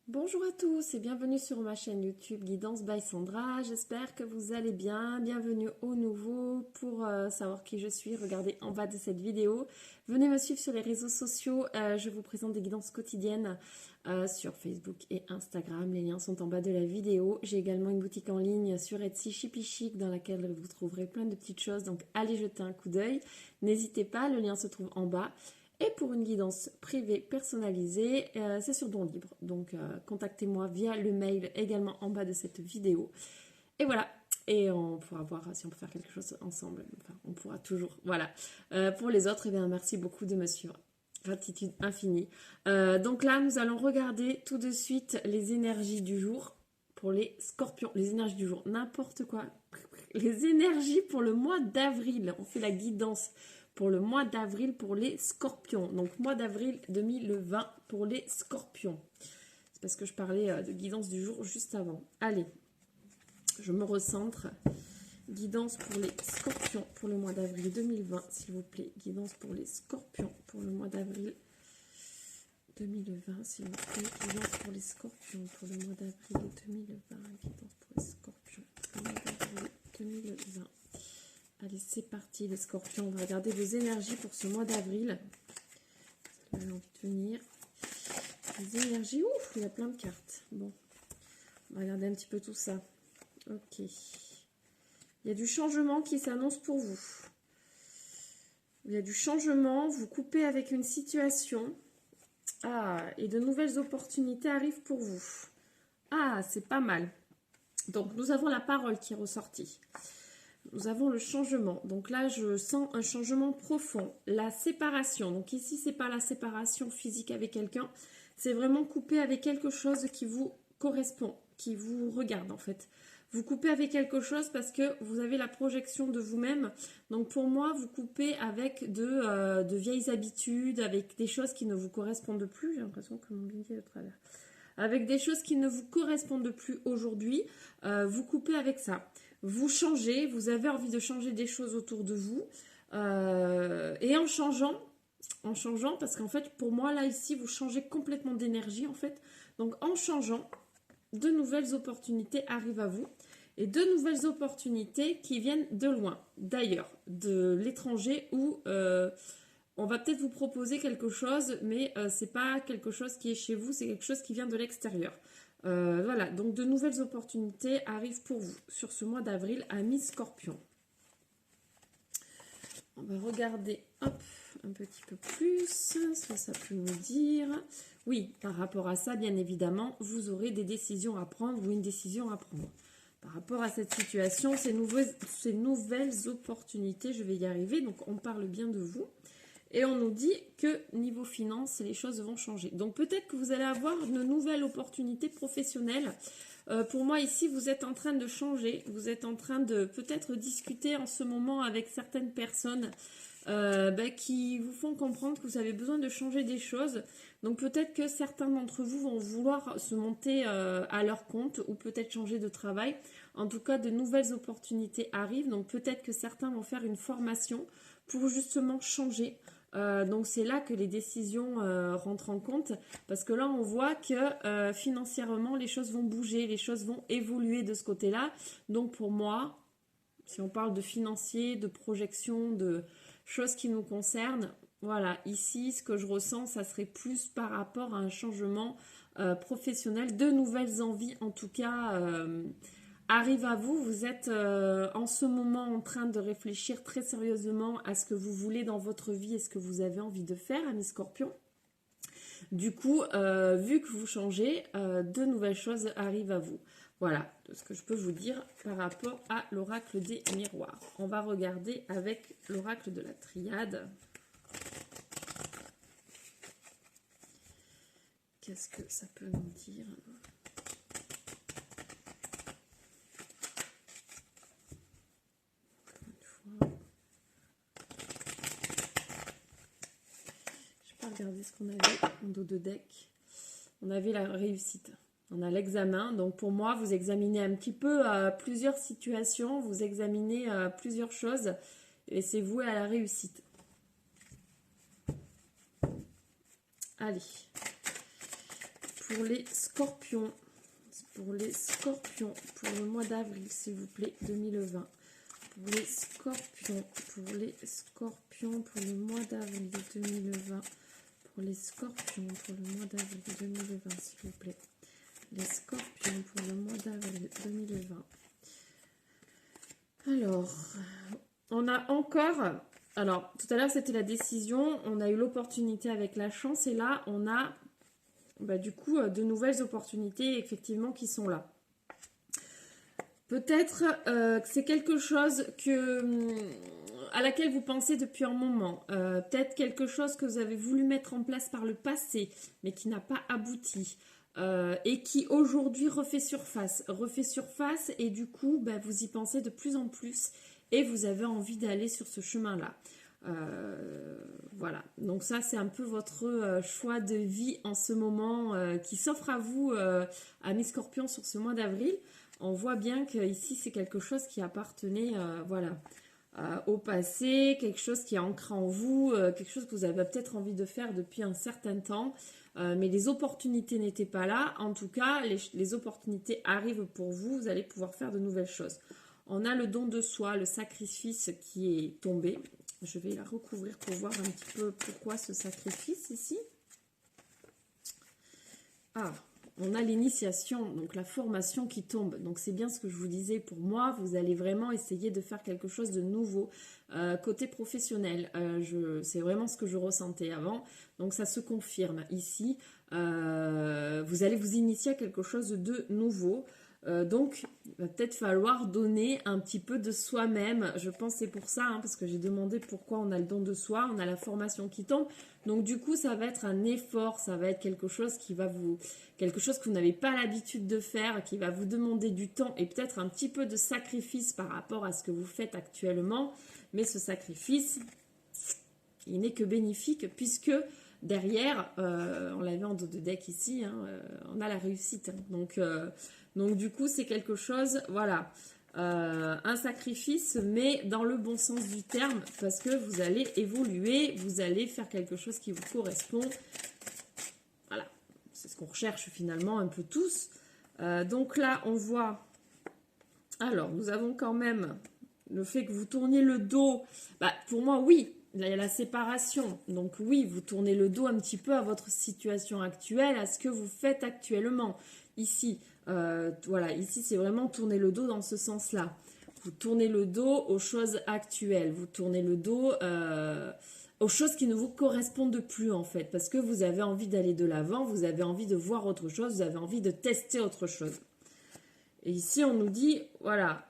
Bonjour à tous et bienvenue sur ma chaîne YouTube Guidance by Sandra. J'espère que vous allez bien. Bienvenue au nouveau. Pour savoir qui je suis, regardez en bas de cette vidéo. Venez me suivre sur les réseaux sociaux. Je vous présente des guidances quotidiennes sur Facebook et Instagram. Les liens sont en bas de la vidéo. J'ai également une boutique en ligne sur Etsy Chippy Chic dans laquelle vous trouverez plein de petites choses. Donc allez jeter un coup d'œil. N'hésitez pas, le lien se trouve en bas. Et pour une guidance privée personnalisée, c'est sur Don Libre. Donc contactez-moi via le mail également en bas de cette vidéo. Et voilà. Et on pourra voir si on peut faire quelque chose ensemble. Enfin, on pourra toujours. Voilà. Pour les autres, eh bien, merci beaucoup de me suivre. Gratitude infinie. Donc là, nous allons regarder tout de suite les énergies du jour pour les scorpions. Les énergies du jour, n'importe quoi. Les énergies pour le mois d'avril. On fait la guidance pour le mois d'avril pour les scorpions. Donc mois d'avril 2020 pour les scorpions. C'est parce que je parlais de guidance du jour juste avant. Allez, je me recentre. Guidance pour les scorpions pour le mois d'avril 2020, s'il vous plaît. Guidance pour les scorpions pour le mois d'avril 2020, s'il vous plaît. Guidance pour les scorpions pour le mois d'avril 2020. Guidance pour les scorpions pour le mois d'avril 2020. Allez, c'est parti les scorpions. On va regarder vos énergies pour ce mois d'avril. Vous avez envie de venir. Les énergies, ouf, il y a plein de cartes. Bon, on va regarder un petit peu tout ça. Ok. Il y a du changement qui s'annonce pour vous. Il y a du changement, vous coupez avec une situation. Ah, et de nouvelles opportunités arrivent pour vous. Ah, c'est pas mal. Donc, nous avons la parole qui est ressortie. Nous avons le changement. Donc là, je sens un changement profond. La séparation. Donc ici, c'est pas la séparation physique avec quelqu'un. C'est vraiment couper avec quelque chose qui vous correspond, qui vous regarde en fait. Vous coupez avec quelque chose parce que vous avez la projection de vous-même. Donc pour moi, vous coupez avec de vieilles habitudes, avec des choses qui ne vous correspondent plus. J'ai l'impression que mon billets est de travers. Avec des choses qui ne vous correspondent plus aujourd'hui, vous coupez avec ça. Vous changez, vous avez envie de changer des choses autour de vous. Et en changeant, parce qu'en fait, pour moi, là, ici, vous changez complètement d'énergie, en fait. Donc, en changeant, de nouvelles opportunités arrivent à vous. Et de nouvelles opportunités qui viennent de loin, d'ailleurs, de l'étranger ou on va peut-être vous proposer quelque chose, mais c'est pas quelque chose qui est chez vous, c'est quelque chose qui vient de l'extérieur. Voilà, donc de nouvelles opportunités arrivent pour vous sur ce mois d'avril à mi-scorpion. On va regarder un petit peu plus ce que ça peut nous dire. Oui, par rapport à ça, bien évidemment, vous aurez des décisions à prendre ou une décision à prendre. Par rapport à cette situation, ces nouvelles opportunités, je vais y arriver, donc on parle bien de vous. Et on nous dit que niveau finance, les choses vont changer. Donc peut-être que vous allez avoir de nouvelles opportunités professionnelles. Pour moi ici, vous êtes en train de changer. Vous êtes en train de peut-être discuter en ce moment avec certaines personnes qui vous font comprendre que vous avez besoin de changer des choses. Donc peut-être que certains d'entre vous vont vouloir se monter à leur compte ou peut-être changer de travail. En tout cas, de nouvelles opportunités arrivent. Donc peut-être que certains vont faire une formation pour justement changer. Donc c'est là que les décisions rentrent en compte parce que là on voit que financièrement les choses vont bouger, les choses vont évoluer de ce côté-là. Donc pour moi, si on parle de financier, de projection, de choses qui nous concernent, voilà, ici ce que je ressens, ça serait plus par rapport à un changement professionnel, de nouvelles envies en tout cas arrive à vous. Vous êtes en ce moment en train de réfléchir très sérieusement à ce que vous voulez dans votre vie et ce que vous avez envie de faire, amis scorpions. Du coup, vu que vous changez, de nouvelles choses arrivent à vous. Voilà ce que je peux vous dire par rapport à l'oracle des miroirs. On va regarder avec l'oracle de la triade. Qu'est-ce que ça peut nous dire ? Regardez ce qu'on avait en dos de deck. On avait la réussite. On a l'examen. Donc pour moi, vous examinez un petit peu plusieurs situations. Vous examinez plusieurs choses. Et c'est voué à la réussite. Allez. pour les scorpions. Pour les scorpions, pour le mois d'avril, s'il vous plaît, 2020. Pour les scorpions, pour le mois d'avril 2020. Pour les scorpions, pour le mois d'avril 2020, s'il vous plaît. Les scorpions, pour le mois d'avril 2020. Alors, on a encore... Alors, tout à l'heure, c'était la décision. On a eu l'opportunité avec la chance. Et là, on a, du coup, de nouvelles opportunités, effectivement, qui sont là. Peut-être que c'est quelque chose à laquelle vous pensez depuis un moment. Peut-être quelque chose que vous avez voulu mettre en place par le passé, mais qui n'a pas abouti. Et qui aujourd'hui refait surface. Et du coup, vous y pensez de plus en plus. Et vous avez envie d'aller sur ce chemin-là. Voilà. Donc ça, c'est un peu votre choix de vie en ce moment qui s'offre à vous, amis scorpions, sur ce mois d'avril. On voit bien qu'ici, c'est quelque chose qui appartenait au passé, quelque chose qui est ancré en vous, quelque chose que vous avez peut-être envie de faire depuis un certain temps. Mais les opportunités n'étaient pas là. En tout cas, les opportunités arrivent pour vous. Vous allez pouvoir faire de nouvelles choses. On a le don de soi, le sacrifice qui est tombé. Je vais la recouvrir pour voir un petit peu pourquoi ce sacrifice ici. Ah, on a l'initiation, donc la formation qui tombe. Donc c'est bien ce que je vous disais pour moi. Vous allez vraiment essayer de faire quelque chose de nouveau. Côté professionnel, c'est vraiment ce que je ressentais avant. Donc ça se confirme ici. Vous allez vous initier à quelque chose de nouveau. Donc, il va peut-être falloir donner un petit peu de soi-même. Je pense que c'est pour ça, parce que j'ai demandé pourquoi on a le don de soi, on a la formation qui tombe. Donc, du coup, ça va être un effort, ça va être quelque chose quelque chose que vous n'avez pas l'habitude de faire, qui va vous demander du temps et peut-être un petit peu de sacrifice par rapport à ce que vous faites actuellement. Mais ce sacrifice, il n'est que bénéfique puisque derrière, on l'avait en dos de deck ici, on a la réussite. Donc du coup, c'est quelque chose, voilà, un sacrifice, mais dans le bon sens du terme, parce que vous allez évoluer, vous allez faire quelque chose qui vous correspond. Voilà, c'est ce qu'on recherche finalement un peu tous. Donc là, on voit, alors nous avons quand même le fait que vous tourniez le dos. Pour moi, oui, il y a la séparation. Donc oui, vous tournez le dos un petit peu à votre situation actuelle, à ce que vous faites actuellement. Ici, voilà, ici c'est vraiment tourner le dos dans ce sens-là. Vous tournez le dos aux choses actuelles, vous tournez le dos aux choses qui ne vous correspondent plus en fait, parce que vous avez envie d'aller de l'avant, vous avez envie de voir autre chose, vous avez envie de tester autre chose. Et ici on nous dit, voilà,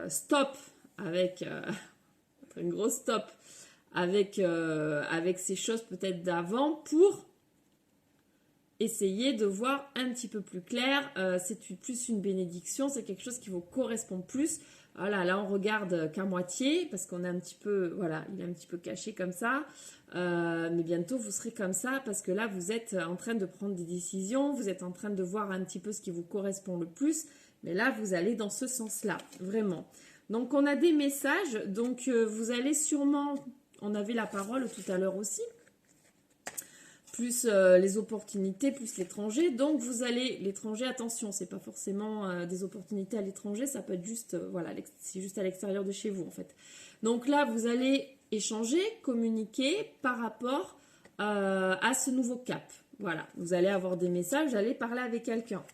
stop avec un gros stop avec ces choses peut-être d'avant pour essayer de voir un petit peu plus clair. C'est plus une bénédiction, c'est quelque chose qui vous correspond plus. Voilà, là on regarde qu'à moitié parce qu'on a un petit peu, voilà, il est un petit peu caché comme ça. Mais bientôt vous serez comme ça parce que là vous êtes en train de prendre des décisions, vous êtes en train de voir un petit peu ce qui vous correspond le plus. Mais là vous allez dans ce sens-là, vraiment. Donc on a des messages, donc vous allez sûrement, on avait la parole tout à l'heure aussi, plus les opportunités, plus l'étranger. Donc vous allez, l'étranger, attention, c'est pas forcément des opportunités à l'étranger, ça peut être juste, voilà, c'est juste à l'extérieur de chez vous en fait. Donc là, vous allez échanger, communiquer par rapport à ce nouveau cap. Voilà, vous allez avoir des messages, vous allez parler avec quelqu'un.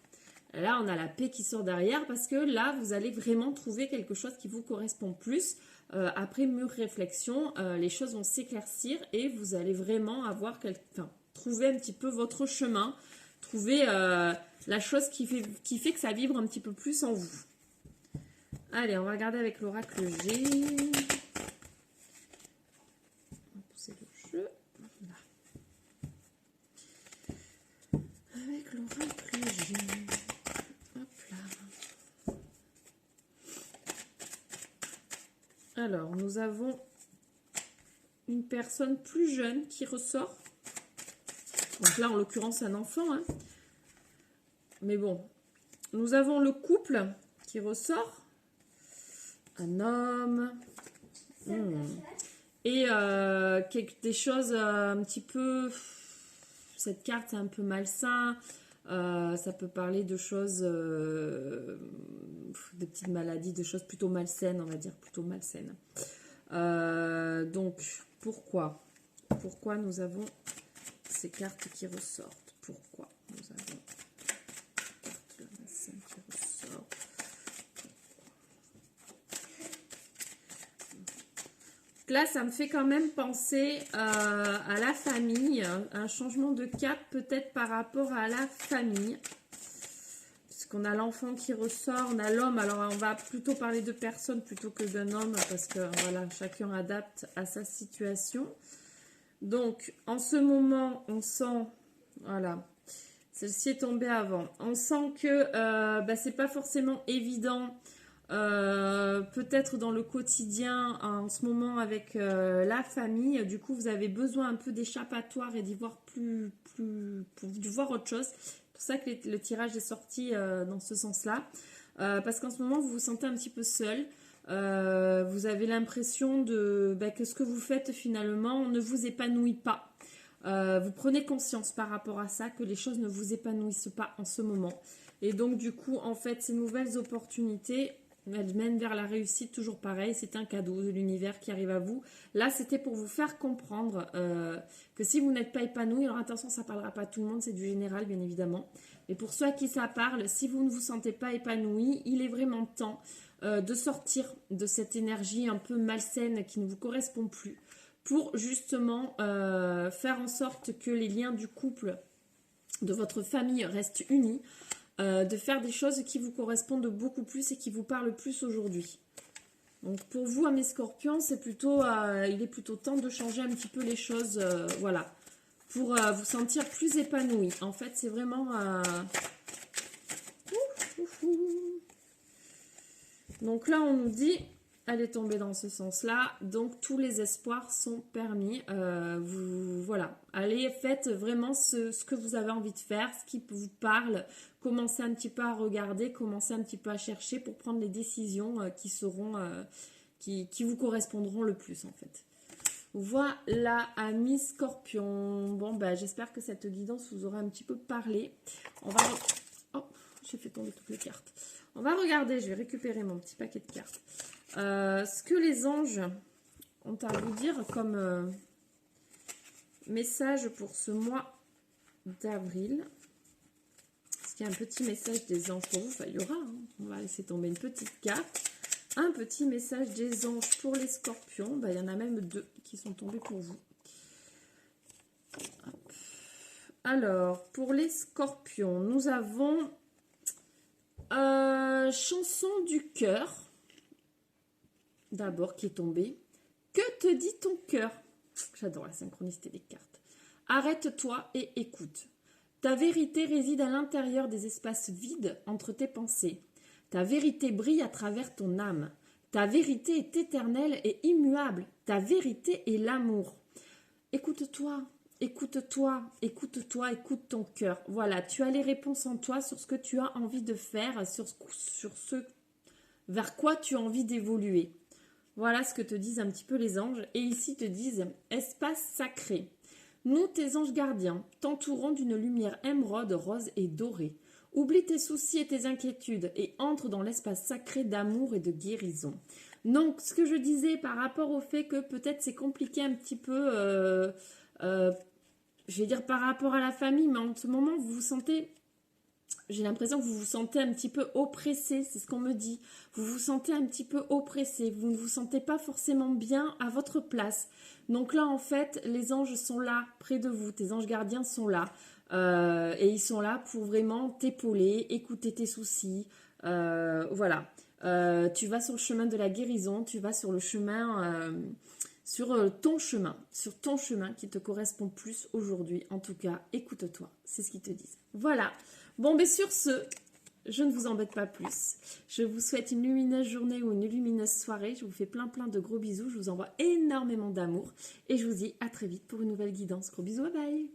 Là, on a la paix qui sort derrière parce que là, vous allez vraiment trouver quelque chose qui vous correspond plus. Après mûre réflexion, les choses vont s'éclaircir et vous allez vraiment avoir trouver un petit peu votre chemin, trouver la chose qui fait que ça vibre un petit peu plus en vous. Allez, on va regarder avec l'oracle G. On va pousser le jeu. Là. Avec l'oracle G. Hop là. Alors, nous avons une personne plus jeune qui ressort. Donc là, en l'occurrence, un enfant. Hein. Mais bon, nous avons le couple qui ressort. Un homme. Et des choses un petit peu... Cette carte, c'est un peu malsain. Ça peut parler de choses, de petites maladies, de choses plutôt malsaines, on va dire, plutôt malsaines. Donc, pourquoi nous avons ces cartes qui ressortent? Pourquoi nous avons carte de la scène qui ressort? Là, ça me fait quand même penser à la famille, un changement de cap peut-être par rapport à la famille. Puisqu'on a l'enfant qui ressort, on a l'homme. Alors, on va plutôt parler de personne plutôt que d'un homme parce que voilà, chacun adapte à sa situation. Donc, en ce moment, on sent, voilà, celle-ci est tombée avant. On sent que c'est pas forcément évident. Peut-être dans le quotidien en ce moment avec la famille, du coup vous avez besoin un peu d'échappatoire et d'y voir d'y voir autre chose. C'est pour ça que le tirage est sorti dans ce sens-là, parce qu'en ce moment vous vous sentez un petit peu seul. Vous avez l'impression que ce que vous faites finalement ne vous épanouit pas. Vous prenez conscience par rapport à ça que les choses ne vous épanouissent pas en ce moment, et donc du coup en fait ces nouvelles opportunités, elle mène vers la réussite, toujours pareil, c'est un cadeau de l'univers qui arrive à vous. Là, c'était pour vous faire comprendre que si vous n'êtes pas épanoui, alors attention, ça ne parlera pas à tout le monde, c'est du général, bien évidemment. Mais pour ceux à qui ça parle, si vous ne vous sentez pas épanoui, il est vraiment temps de sortir de cette énergie un peu malsaine qui ne vous correspond plus, pour justement faire en sorte que les liens du couple, de votre famille restent unis. De faire des choses qui vous correspondent beaucoup plus et qui vous parlent plus aujourd'hui. Donc pour vous, mes scorpions, c'est plutôt, il est plutôt temps de changer un petit peu les choses, voilà, pour vous sentir plus épanoui. En fait, c'est vraiment... Donc là, on nous dit, elle est tombée dans ce sens-là, donc tous les espoirs sont permis. Voilà, allez, faites vraiment ce que vous avez envie de faire, ce qui vous parle. Commencez un petit peu à regarder, commencez un petit peu à chercher pour prendre les décisions qui seront, qui vous correspondront le plus en fait. Voilà, amis scorpions. Bon, j'espère que cette guidance vous aura un petit peu parlé. On va... Oh, j'ai fait tomber toutes les cartes. On va regarder, je vais récupérer mon petit paquet de cartes. Ce que les anges ont à vous dire comme message pour ce mois d'avril. Est-ce qu'il y a un petit message des anges pour vous? Enfin, il y aura, hein. On va laisser tomber une petite carte. Un petit message des anges pour les scorpions. Il y en a même 2 qui sont tombés pour vous. Hop. Alors, pour les scorpions, nous avons chanson du cœur. D'abord, qui est tombée. Que te dit ton cœur? J'adore la synchronicité des cartes. Arrête-toi et écoute. Ta vérité réside à l'intérieur des espaces vides entre tes pensées. Ta vérité brille à travers ton âme. Ta vérité est éternelle et immuable. Ta vérité est l'amour. Écoute-toi, écoute-toi, écoute-toi, écoute ton cœur. Voilà, tu as les réponses en toi sur ce que tu as envie de faire, sur ce vers quoi tu as envie d'évoluer. Voilà ce que te disent un petit peu les anges. Et ici te disent espace sacré. Nous, tes anges gardiens, t'entourons d'une lumière émeraude, rose et dorée. Oublie tes soucis et tes inquiétudes et entre dans l'espace sacré d'amour et de guérison. Donc, ce que je disais par rapport au fait que peut-être c'est compliqué un petit peu, je vais dire par rapport à la famille, mais en ce moment, vous vous sentez... J'ai l'impression que vous vous sentez un petit peu oppressé, c'est ce qu'on me dit. Vous vous sentez un petit peu oppressé, vous ne vous sentez pas forcément bien à votre place. Donc là, en fait, les anges sont là, près de vous, tes anges gardiens sont là. Et ils sont là pour vraiment t'épauler, écouter tes soucis. Voilà. Tu vas sur le chemin de la guérison, tu vas sur le chemin... sur ton chemin qui te correspond plus aujourd'hui. En tout cas, écoute-toi, c'est ce qu'ils te disent. Voilà. Bon, sur ce, je ne vous embête pas plus. Je vous souhaite une lumineuse journée ou une lumineuse soirée. Je vous fais plein de gros bisous. Je vous envoie énormément d'amour. Et je vous dis à très vite pour une nouvelle guidance. Gros bisous, bye bye.